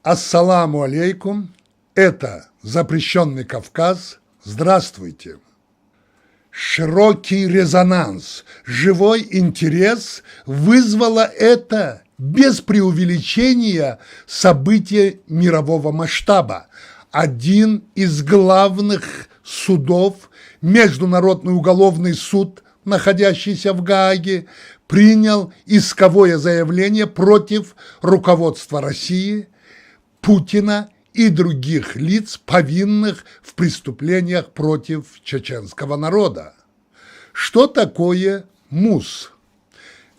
Ассаламу алейкум. Это «Запрещенный Кавказ». Здравствуйте. Широкий резонанс, живой интерес вызвало это без преувеличения событие мирового масштаба. Один из главных судов, Международный уголовный суд, находящийся в Гааге, принял исковое заявление против руководства России, Путина и других лиц, повинных в преступлениях против чеченского народа. Что такое МУС?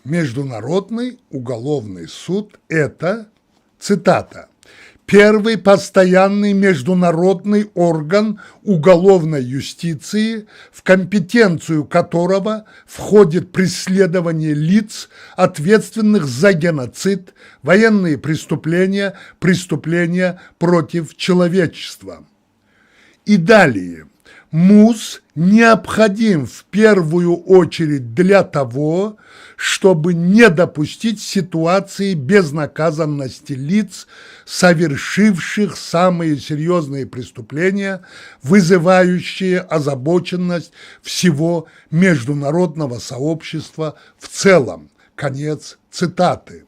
Международный уголовный суд – это, цитата, «первый постоянный международный орган уголовной юстиции, в компетенцию которого входит преследование лиц, ответственных за геноцид, военные преступления, преступления против человечества». И далее. МУС необходим в первую очередь для того, чтобы не допустить ситуации безнаказанности лиц, совершивших самые серьезные преступления, вызывающие озабоченность всего международного сообщества в целом. Конец цитаты.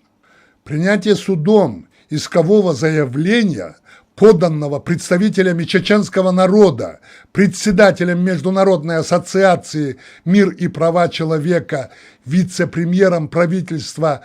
Принятие судом искового заявления, поданного представителями чеченского народа, председателем Международной ассоциации «Мир и права человека», вице-премьером правительства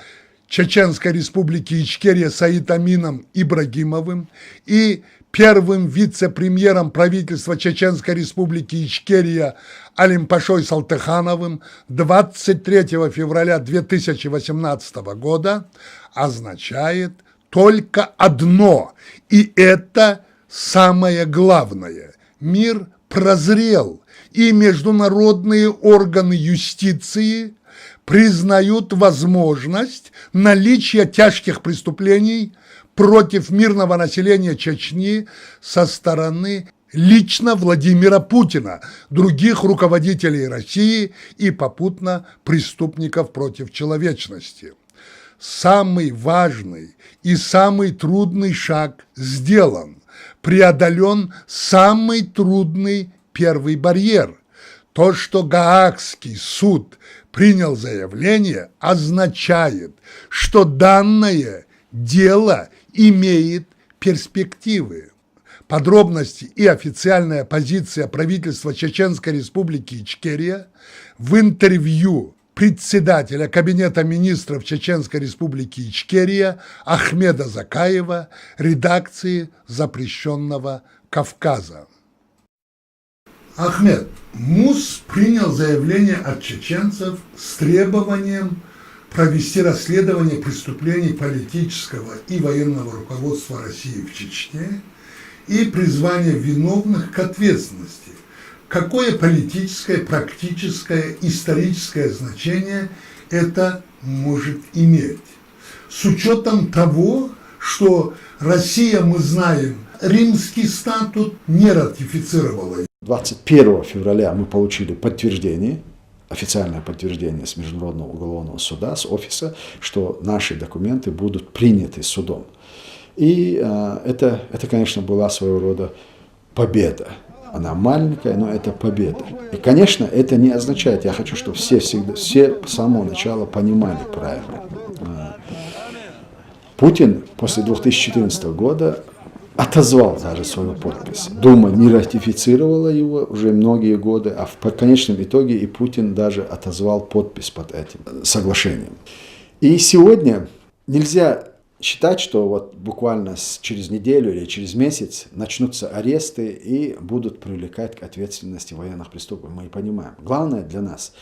Чеченской республики Ичкерия Саид-Амином Ибрагимовым и первым вице-премьером правительства Чеченской республики Ичкерия Алимпашой Салтыхановым 23 февраля 2018 года означает только одно, и это самое главное. Мир прозрел, и международные органы юстиции признают возможность наличия тяжких преступлений против мирного населения Чечни со стороны лично Владимира Путина, других руководителей России и попутно преступников против человечности. Самый важный и самый трудный шаг сделан, преодолен самый трудный первый барьер. То, что Гаагский суд принял заявление, означает, что данное дело имеет перспективы. Подробности и официальная позиция правительства Чеченской республики Ичкерия в интервью председателя Кабинета министров Чеченской республики Ичкерия Ахмеда Закаева, редакции «Запрещенного Кавказа». Ахмед, МУС принял заявление от чеченцев с требованием провести расследование преступлений политического и военного руководства России в Чечне и призвание виновных к ответственности. Какое политическое, практическое, историческое значение это может иметь? С учетом того, что Россия, мы знаем, Римский статут не ратифицировала. 21 февраля мы получили подтверждение, официальное подтверждение с Международного уголовного суда, с офиса, что наши документы будут приняты судом. И это, конечно, была своего рода победа. Она маленькая, но это победа. И, конечно, это не означает, я хочу, чтобы все с самого начала понимали правильно. Путин после 2014 года отозвал даже свою подпись. Дума не ратифицировала его уже многие годы, а в конечном итоге и Путин даже отозвал подпись под этим соглашением. И сегодня нельзя считать, что вот буквально через неделю или через месяц начнутся аресты и будут привлекать к ответственности военных преступников. Мы понимаем. Главное для нас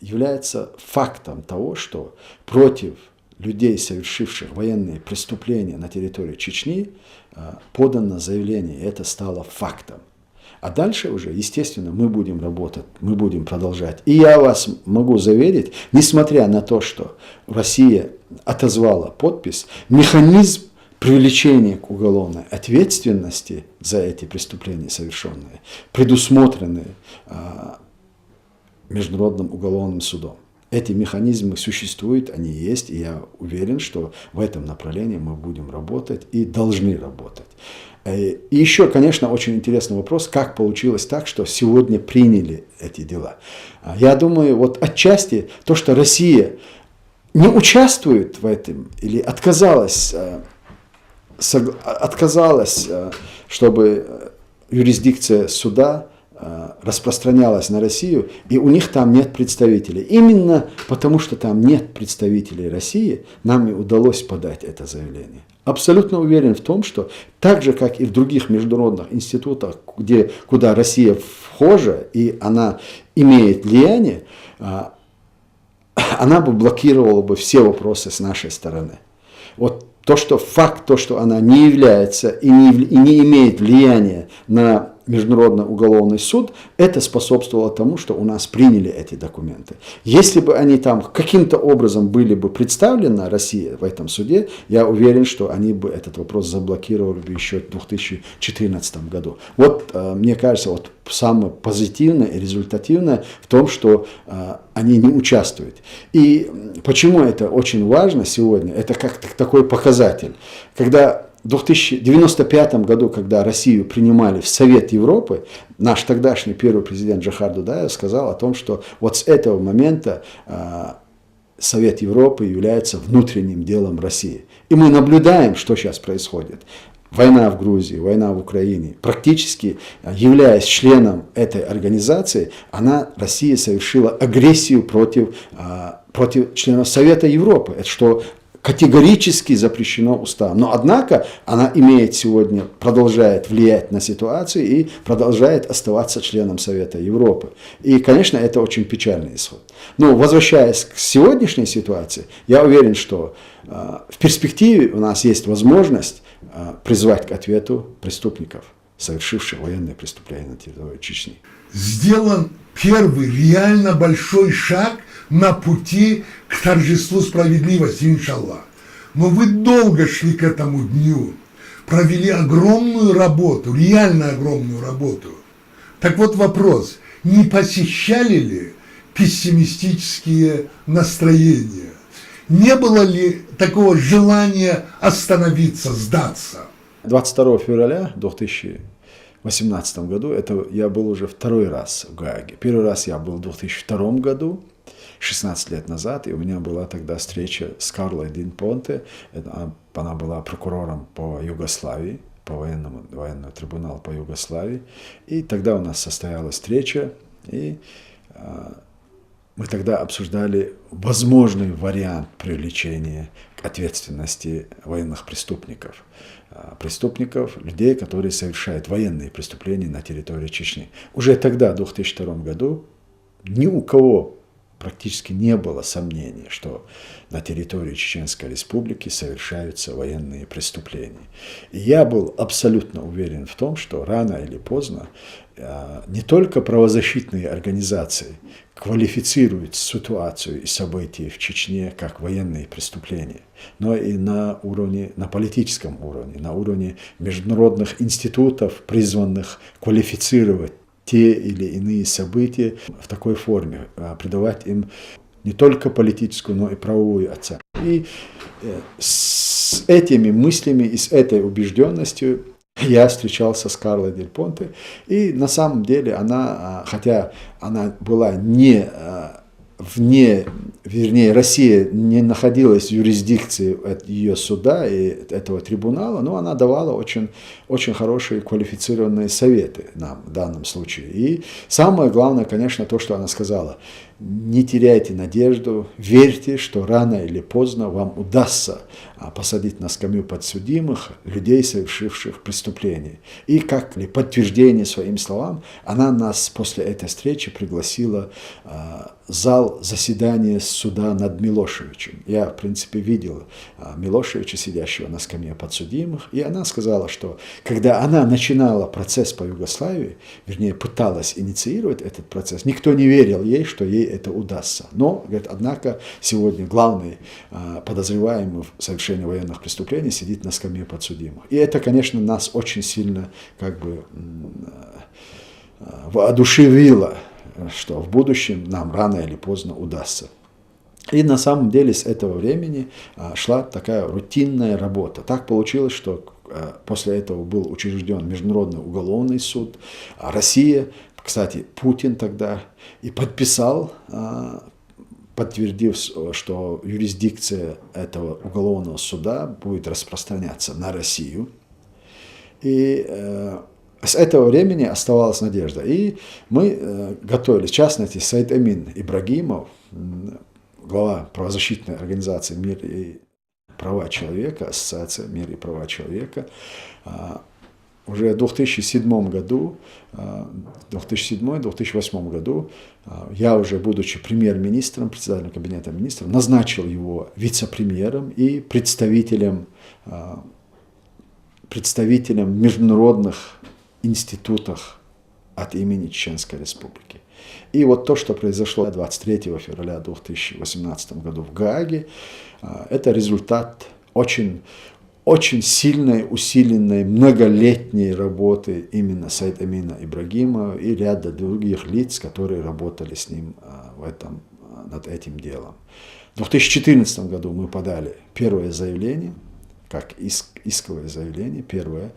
является фактом того, что против людей, совершивших военные преступления на территории Чечни, подано заявление, и это стало фактом. А дальше уже, естественно, мы будем работать, мы будем продолжать. И я вас могу заверить, несмотря на то, что Россия отозвала подпись, механизм привлечения к уголовной ответственности за эти преступления совершенные, предусмотренные Международным уголовным судом. Эти механизмы существуют, они есть, и я уверен, что в этом направлении мы будем работать и должны работать. И еще, конечно, очень интересный вопрос, как получилось так, что сегодня приняли эти дела. Я думаю, вот отчасти то, что Россия не участвует в этом или отказалась, чтобы юрисдикция суда распространялась на Россию, и у них там нет представителей. Именно потому, что там нет представителей России, нам и удалось подать это заявление. Абсолютно уверен в том, что так же, как и в других международных институтах, куда Россия вхожа, и она имеет влияние, она бы блокировала бы все вопросы с нашей стороны. Вот то, что она не является и не имеет влияния на Международный уголовный суд, это способствовало тому, что у нас приняли эти документы. Если бы они там каким-то образом были бы представлены, Россия в этом суде, я уверен, что они бы этот вопрос заблокировали бы еще в 2014 году. Вот, мне кажется, вот самое позитивное и результативное в том, что они не участвуют. И почему это очень важно сегодня? Это как такой показатель. Когда в 1995 году, когда Россию принимали в Совет Европы, наш тогдашний первый президент Джохар Дудаев сказал о том, что вот с этого момента Совет Европы является внутренним делом России. И мы наблюдаем, что сейчас происходит. Война в Грузии, война в Украине. Практически являясь членом этой организации, Россия совершила агрессию против членов Совета Европы. Это что категорически запрещено уставом. Но однако она продолжает влиять на ситуацию и продолжает оставаться членом Совета Европы. И, конечно, это очень печальный исход. Но возвращаясь к сегодняшней ситуации, я уверен, что в перспективе у нас есть возможность призвать к ответу преступников, совершивших военные преступления на территории Чечни. Сделан первый реально большой шаг на пути к торжеству справедливости, иншаллах. Но вы долго шли к этому дню, провели огромную работу, реально огромную работу. Так вот вопрос, не посещали ли пессимистические настроения? Не было ли такого желания остановиться, сдаться? 22 февраля 2018 году, я был уже второй раз в Гааге. Первый раз я был в 2002 году, 16 лет назад, и у меня была тогда встреча с Карлой Дин Понте. Она была прокурором по Югославии, по военному трибуналу по Югославии. И тогда у нас состоялась встреча, и мы тогда обсуждали возможный вариант привлечения к ответственности военных преступников. Людей, которые совершают военные преступления на территории Чечни. Уже тогда, в 2002 году, ни у кого практически не было сомнений, что на территории Чеченской Республики совершаются военные преступления. И я был абсолютно уверен в том, что рано или поздно не только правозащитные организации квалифицируют ситуацию и события в Чечне как военные преступления, но и на политическом уровне, на уровне международных институтов, призванных квалифицировать те или иные события в такой форме, придавать им не только политическую, но и правовую оценку. И с этими мыслями и с этой убежденностью я встречался с Карлой Дель Понте, и на самом деле хотя она была Россия не находилась в юрисдикции ее суда и этого трибунала, но она давала очень, очень хорошие квалифицированные советы нам в данном случае. И самое главное, конечно, то, что она сказала: не теряйте надежду, верьте, что рано или поздно вам удастся посадить на скамью подсудимых людей, совершивших преступления. И как подтверждение своим словам, она нас после этой встречи пригласила в зал заседания суда над Милошевичем. Я, в принципе, видел Милошевича, сидящего на скамье подсудимых, и она сказала, что когда она начинала процесс по Югославии, вернее, пыталась инициировать этот процесс, никто не верил ей, что ей это удастся. Но, говорит, однако, сегодня главный подозреваемый в совершении военных преступлений сидит на скамье подсудимых. И это, конечно, нас очень сильно воодушевило, что в будущем нам рано или поздно удастся И на самом деле с этого времени шла такая рутинная работа. Так получилось, что после этого был учрежден Международный уголовный суд. Россия, кстати, Путин тогда и подписал, подтвердив, что юрисдикция этого уголовного суда будет распространяться на Россию. И с этого времени оставалась надежда. И мы готовились, в частности, Саид Эмин Ибрагимов, глава правозащитной организации «Мир и права человека», Ассоциация «Мир и права человека», уже в 2007 году, 2007-2008 году, я уже, будучи премьер-министром, председателем кабинета министров, назначил его вице-премьером и представителем международных институтов от имени Чеченской Республики. И вот то, что произошло 23 февраля 2018 году в Гааге, это результат очень сильной, усиленной, многолетней работы именно Саида Эмина Ибрагимова и ряда других лиц, которые работали с ним над этим делом. В 2014 году мы подали первое заявление, как исковое заявление, первое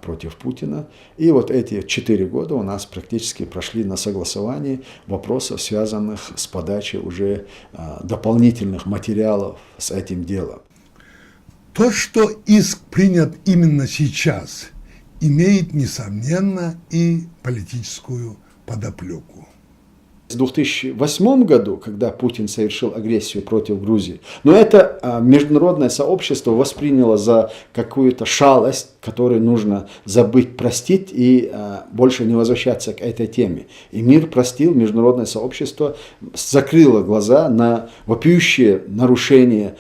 против Путина. И вот эти 4 года у нас практически прошли на согласовании вопросов, связанных с подачей уже дополнительных материалов с этим делом. То, что иск принят именно сейчас, имеет, несомненно, и политическую подоплеку. В 2008 году, когда Путин совершил агрессию против Грузии, но это международное сообщество восприняло за какую-то шалость, которую нужно забыть, простить и больше не возвращаться к этой теме. И мир простил, международное сообщество закрыло глаза на вопиющие нарушения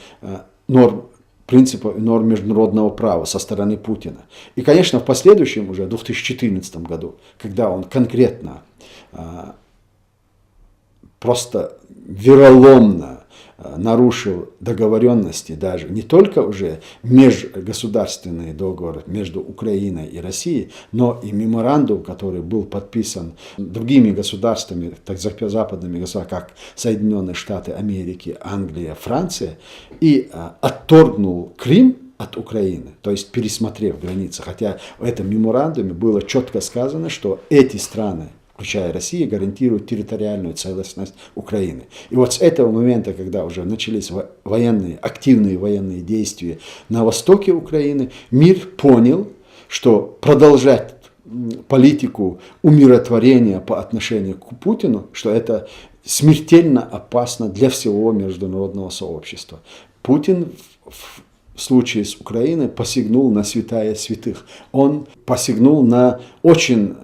принципов и норм международного права со стороны Путина. И, конечно, в последующем, уже в 2014 году, когда он конкретно просто вероломно нарушил договоренности, даже не только уже межгосударственные договоры между Украиной и Россией, но и меморандум, который был подписан другими государствами, так западными государствами, как Соединенные Штаты Америки, Англия, Франция, и отторгнул Крым от Украины, то есть пересмотрев границы. Хотя в этом меморандуме было четко сказано, что эти страны, включая Россию, гарантирует территориальную целостность Украины. И вот с этого момента, когда уже начались активные военные действия на востоке Украины, мир понял, что продолжать политику умиротворения по отношению к Путину, что это смертельно опасно для всего международного сообщества. Путин в случае с Украиной посягнул на святая святых. Он посягнул на очень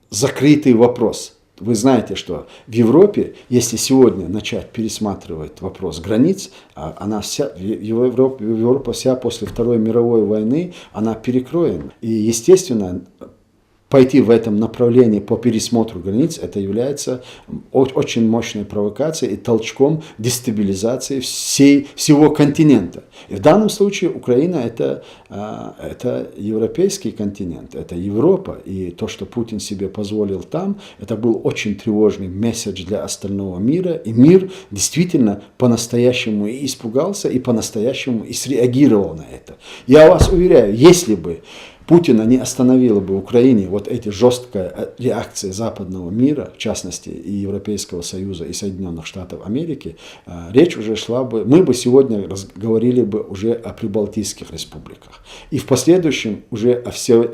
закрытый вопрос. Вы знаете, что в Европе, если сегодня начать пересматривать вопрос границ, Европа вся после Второй мировой войны, она перекроена. И, естественно, пойти в этом направлении по пересмотру границ, это является очень мощной провокацией и толчком дестабилизации всего континента. И в данном случае Украина это европейский континент, это Европа. И то, что Путин себе позволил там, это был очень тревожный месседж для остального мира. И мир действительно по-настоящему и испугался, и по-настоящему и среагировал на это. Я вас уверяю, если бы Путина не остановила бы в Украине вот эти жесткие реакции западного мира, в частности и Европейского Союза, и Соединенных Штатов Америки, речь уже шла бы, мы бы сегодня говорили бы уже о прибалтийских республиках. И в последующем уже о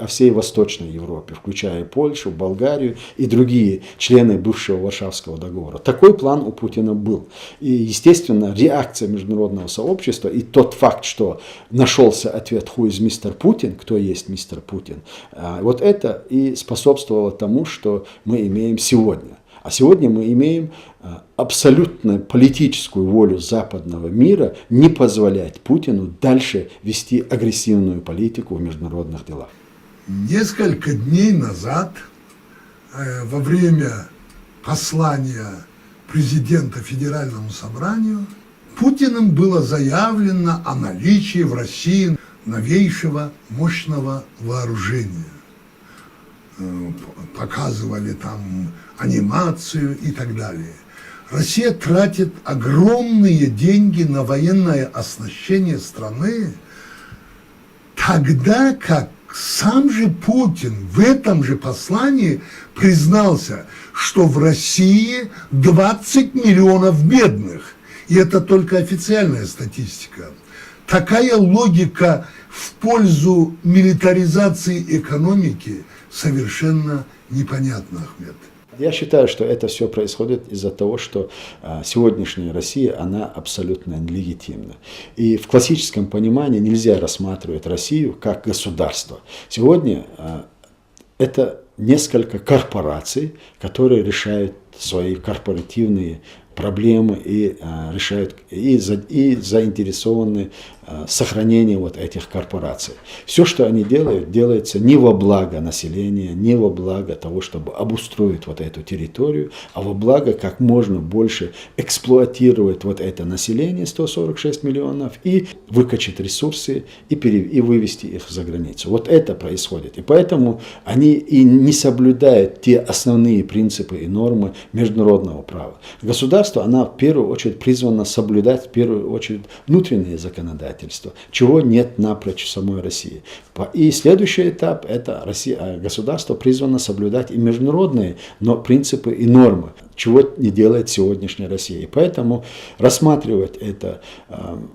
всей Восточной Европе, включая Польшу, Болгарию и другие члены бывшего Варшавского договора. Такой план у Путина был. И, естественно, реакция международного сообщества и тот факт, что нашелся ответ «Who is Mr. Putin?», кто есть мистер Путин. Вот это и способствовало тому, что мы имеем сегодня. А сегодня мы имеем абсолютно политическую волю западного мира не позволять Путину дальше вести агрессивную политику в международных делах. Несколько дней назад, во время послания президента Федеральному собранию, Путиным было заявлено о наличии в России новейшего мощного вооружения. Показывали там анимацию и так далее. Россия тратит огромные деньги на военное оснащение страны, тогда как сам же Путин в этом же послании признался, что в России 20 миллионов бедных. И это только официальная статистика. Такая логика в пользу милитаризации экономики совершенно непонятна, Ахмед. Я считаю, что это все происходит из-за того, что сегодняшняя Россия, она абсолютно нелегитимна. И в классическом понимании нельзя рассматривать Россию как государство. Сегодня это несколько корпораций, которые решают свои корпоративные проблемы и решают и заинтересованы сохранением вот этих корпораций. Все, что они делают, делается не во благо населения, не во благо того, чтобы обустроить вот эту территорию, а во благо как можно больше эксплуатировать вот это население, 146 миллионов, и выкачать ресурсы и вывести их за границу. Вот это происходит. И поэтому они и не соблюдают те основные принципы и нормы международного права. Государство, она в первую очередь призвана соблюдать в первую очередь внутреннее законодательство, чего нет напрочь в самой России. И следующий этап – это государство призвано соблюдать и международные принципы и нормы, чего не делает сегодняшняя Россия. И поэтому рассматривать это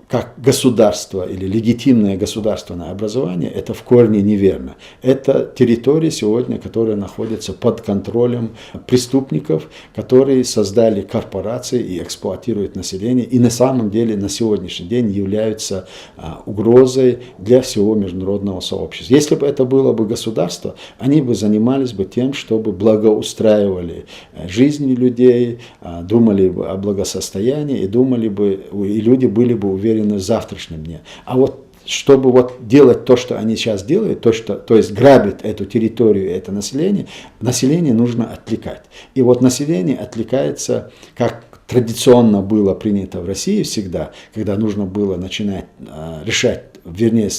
как государство или легитимное государственное образование – это в корне неверно. Это территория сегодня, которая находится под контролем преступников, которые создали корпорации и эксплуатируют население, и на самом деле на сегодняшний день являются угрозой для всего международного сообщества. Если бы это было бы государство, они бы занимались бы тем, чтобы благоустраивали жизнь людей, думали бы о благосостоянии и и люди были бы уверены в завтрашнем дне. А вот чтобы делать то, что они сейчас делают, то есть грабить эту территорию, это население нужно отвлекать. И вот население отвлекается, как традиционно было принято в России всегда, когда нужно было начинать решать, вернее,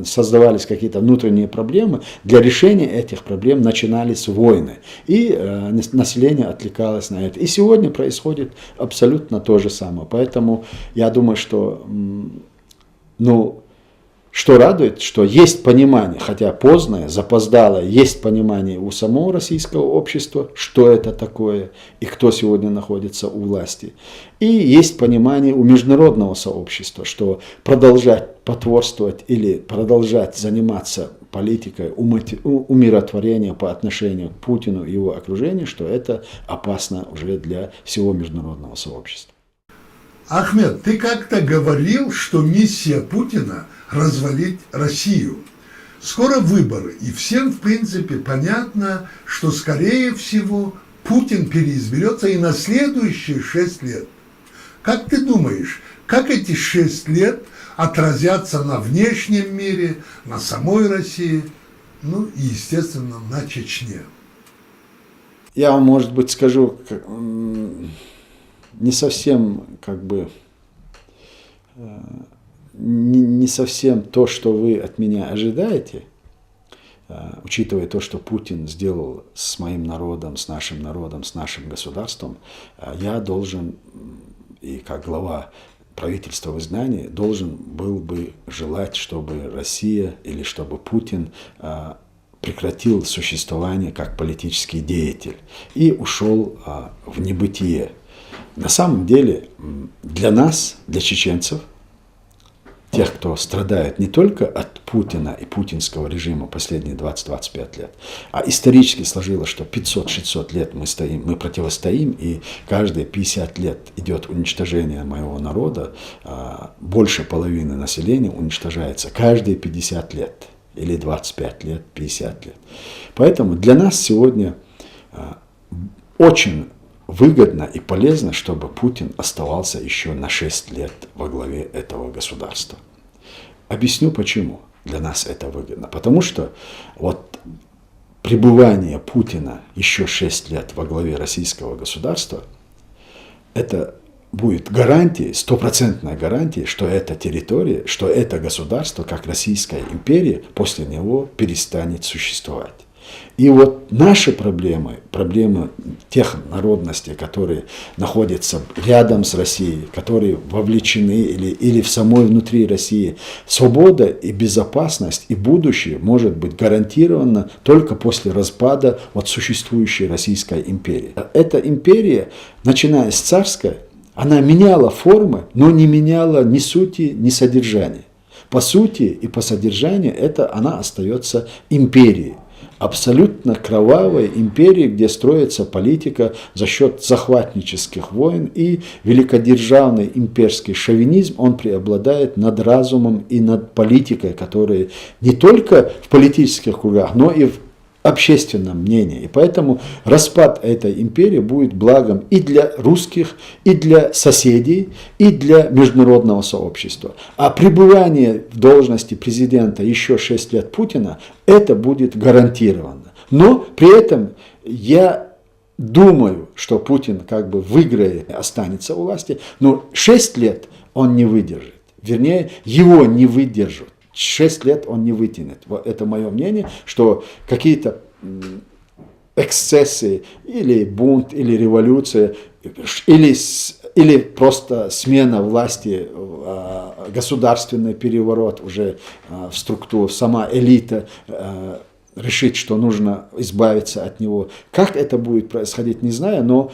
создавались какие-то внутренние проблемы, для решения этих проблем начинались войны. И население отвлекалось на это. И сегодня происходит абсолютно то же самое. Поэтому я думаю, что что радует, что есть понимание, хотя поздное, запоздалое, есть понимание у самого российского общества, что это такое и кто сегодня находится у власти. И есть понимание у международного сообщества, что продолжать потворствовать или продолжать заниматься политикой умиротворения по отношению к Путину и его окружению, что это опасно уже для всего международного сообщества. Ахмед, ты как-то говорил, что миссия Путина – развалить Россию. Скоро выборы, и всем, в принципе, понятно, что, скорее всего, Путин переизберется и на следующие 6 лет. Как ты думаешь, как эти 6 лет отразятся на внешнем мире, на самой России, и, естественно, на Чечне? Я вам, может быть, скажу не совсем, не совсем то, что вы от меня ожидаете, учитывая то, что Путин сделал с моим народом, с нашим государством, я должен, и как глава правительства в изгнании, должен был бы желать, чтобы Россия или чтобы Путин прекратил существование как политический деятель и ушел в небытие. На самом деле для нас, для чеченцев, тех, кто страдает не только от Путина и путинского режима последние 20-25 лет, а исторически сложилось, что 500-600 лет мы противостоим, и каждые 50 лет идет уничтожение моего народа, больше половины населения уничтожается каждые 50 лет, или 25 лет, 50 лет. Поэтому для нас сегодня очень выгодно и полезно, чтобы Путин оставался еще на 6 лет во главе этого государства. Объясню, почему для нас это выгодно. Потому что пребывание Путина еще 6 лет во главе российского государства, это будет гарантией, стопроцентной гарантией, что эта территория, что это государство, как Российская империя, после него перестанет существовать. И вот наши проблемы, проблемы тех народностей, которые находятся рядом с Россией, которые вовлечены или в самой внутри России, свобода и безопасность и будущее может быть гарантировано только после распада вот существующей Российской империи. Эта империя, начиная с царской, она меняла формы, но не меняла ни сути, ни содержания. По сути и по содержанию она остается империей. Абсолютно кровавой империи, где строится политика за счет захватнических войн, и великодержавный имперский шовинизм, он преобладает над разумом и над политикой, которая не только в политических кругах, но и в общественном мнении. И поэтому распад этой империи будет благом и для русских, и для соседей, и для международного сообщества. А пребывание в должности президента еще 6 лет Путина, это будет гарантировано. Но при этом я думаю, что Путин как бы выиграет, останется у власти, но 6 лет он не выдержит. Вернее, его не выдержат. 6 лет он не вытянет. Это мое мнение, что какие-то эксцессы, или бунт, или революция, или просто смена власти, государственный переворот уже в структуру, сама элита решит, что нужно избавиться от него. Как это будет происходить, не знаю, но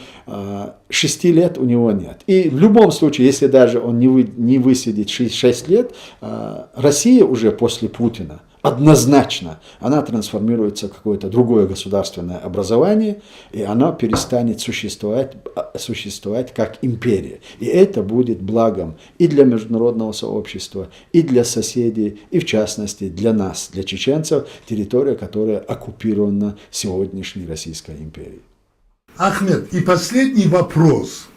6 лет у него нет. И в любом случае, если даже он не высидит 6 лет, Россия уже после Путина однозначно, она трансформируется в какое-то другое государственное образование, и она перестанет существовать как империя. И это будет благом и для международного сообщества, и для соседей, и в частности для нас, для чеченцев, территория, которая оккупирована сегодняшней Российской империей. Ахмед, и последний вопрос.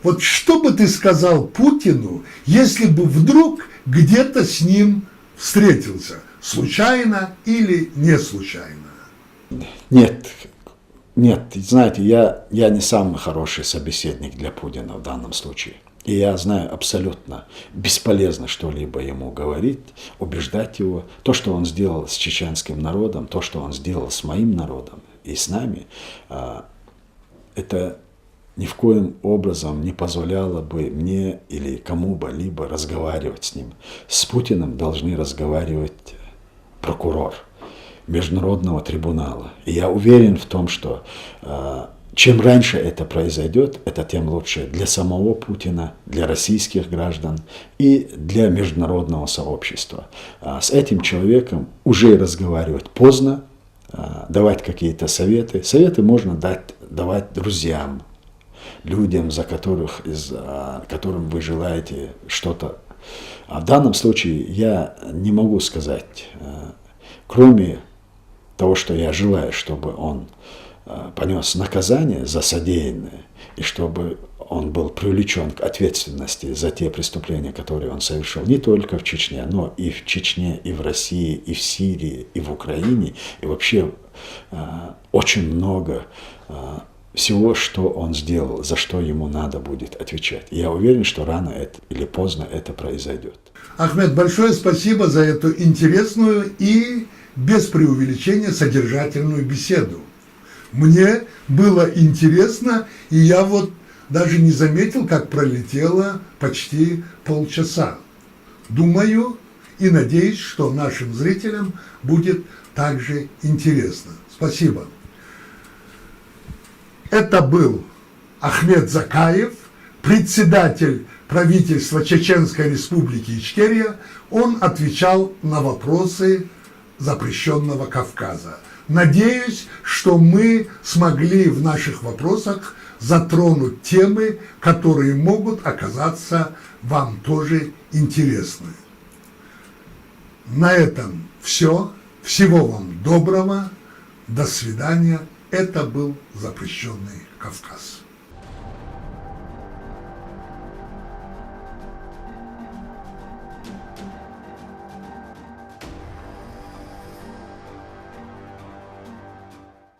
Вот что бы ты сказал Путину, если бы вдруг где-то с ним встретился? Случайно или не случайно? Нет, знаете, я не самый хороший собеседник для Путина в данном случае. И я знаю абсолютно бесполезно что-либо ему говорить, убеждать его. То, что он сделал с чеченским народом, то, что он сделал с моим народом и с нами, это ни в коем образом не позволяло бы мне или кому-либо разговаривать с ним. С Путиным должны разговаривать прокурор Международного трибунала. И я уверен в том, что чем раньше это произойдет, это тем лучше для самого Путина, для российских граждан и для международного сообщества. С этим человеком уже разговаривать поздно, давать какие-то советы. Советы можно давать друзьям, людям, которым вы желаете что-то. А в данном случае я не могу сказать, кроме того, что я желаю, чтобы он понес наказание за содеянное, и чтобы он был привлечен к ответственности за те преступления, которые он совершил не только в Чечне, но и в Чечне, и в России, и в Сирии, и в Украине, и вообще очень много всего, что он сделал, за что ему надо будет отвечать. Я уверен, что рано или поздно это произойдет. Ахмед, большое спасибо за эту интересную и без преувеличения содержательную беседу. Мне было интересно, и я вот даже не заметил, как пролетело почти полчаса. Думаю и надеюсь, что нашим зрителям будет также интересно. Спасибо. Это был Ахмед Закаев, председатель правительства Чеченской Республики Ичкерия. Он отвечал на вопросы запрещенного Кавказа. Надеюсь, что мы смогли в наших вопросах затронуть темы, которые могут оказаться вам тоже интересны. На этом все. Всего вам доброго. До свидания. Это был запрещенный Кавказ.